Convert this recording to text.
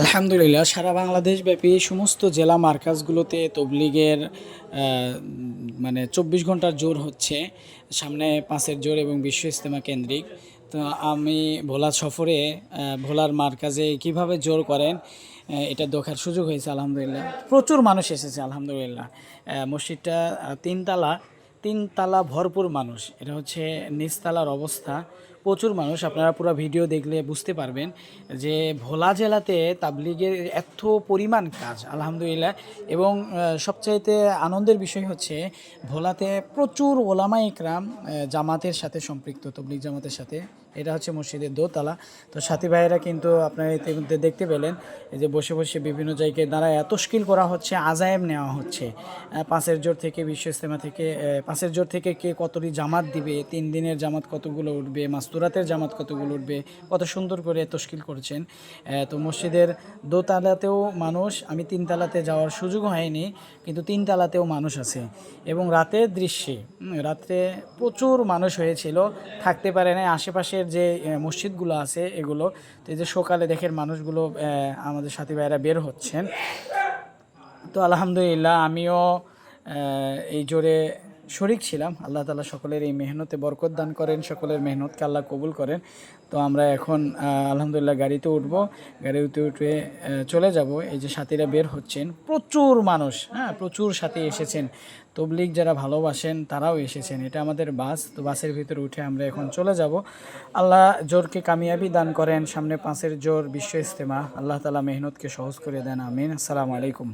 আলহামদুলিল্লাহ, সারা বাংলাদেশব্যাপী সমস্ত জেলা মার্কাজগুলোতে তবলিগের মানে ২৪ ঘন্টার জোর হচ্ছে। সামনে পাঁচের জোর এবং বিশ্ব ইজতেমা কেন্দ্রিক। তো আমি ভোলা সফরে ভোলার মার্কাজে কিভাবে জোর করেন এটা দেখার সুযোগ হয়েছে। আলহামদুলিল্লাহ, প্রচুর মানুষ এসেছে। আলহামদুলিল্লাহ, মসজিদটা তিনতলা, তিনতলা ভরপুর মানুষ। এটা হচ্ছে নিচতলার অবস্থা। প্রচুর মানুষ, আপনারা পুরো ভিডিও দেখলে বুঝতে পারবেন যে ভোলা জেলাতে তাবলিগের এত পরিমাণ কাজ। আলহামদুলিল্লাহ, এবং সবচাইতে আনন্দের বিষয় হচ্ছে ভোলাতে প্রচুর ওলামা ইকরাম জামাতের সাথে সম্পৃক্ত, তবলিগ জামাতের সাথে। এটা হচ্ছে মসজিদের দোতলা। তো সাথী ভাইয়েরা কিন্তু আপনারা ইতিমধ্যে দেখতে পেলেন এই যে বসে বসে বিভিন্ন জায়গায় দ্বারা এত স্কিল করা হচ্ছে, আজায়েম নেওয়া হচ্ছে। পাঁচের জোর থেকে, বিশ্ব ইজতেমা থেকে, পাঁচের জোর থেকে কে কতটি জামাত দিবে, 3 দিনের জামাত কতগুলো উঠবে, মাস্তুরাতের জামাত কতগুলো উঠবে, কত সুন্দর করে তশকিল করেছেন। তো মসজিদের দোতলাতেও মানুষ, আমি তিনতলাতে যাওয়ার সুযোগ হয়নি, কিন্তু তিনতলাতেও মানুষ আছে। এবং রাতের দৃশ্যে, রাত্রে প্রচুর মানুষ হয়েছিল, থাকতে পারে না। আশেপাশের যে মসজিদগুলো আছে এগুলো, তো এই যে সকালে দেখেন মানুষগুলো, আমাদের সাথী ভাইয়েরা বের হচ্ছেন। তো আলহামদুলিল্লাহ, আমিও এই জোরে শরিক ছিলাম। আল্লাহ তাআলা সকলের এই মেহনতে বরকত দান করেন, সকলের মেহনতকে আল্লাহ কবুল করেন। তো আমরা এখন আলহামদুলিল্লাহ গাড়িতে উঠব, গাড়িতে উঠে চলে যাব। এই যে সাথীরা বের হচ্ছেন, প্রচুর মানুষ, হ্যাঁ প্রচুর সাথী এসেছেন। তবলিগ যারা ভালোবাসেন তারাও এসেছেন। এটা আমাদের বাস, তো বাসের ভিতরে উঠে আমরা এখন চলে যাব। আল্লাহ জোরকে কামিয়াবি দান করেন। সামনে পাঁচের জোর, বিশ্ব ইজতেমা। আল্লাহ তাআলা মেহনতকে সহজ করে দেন, আমিন। আসসালামু আলাইকুম।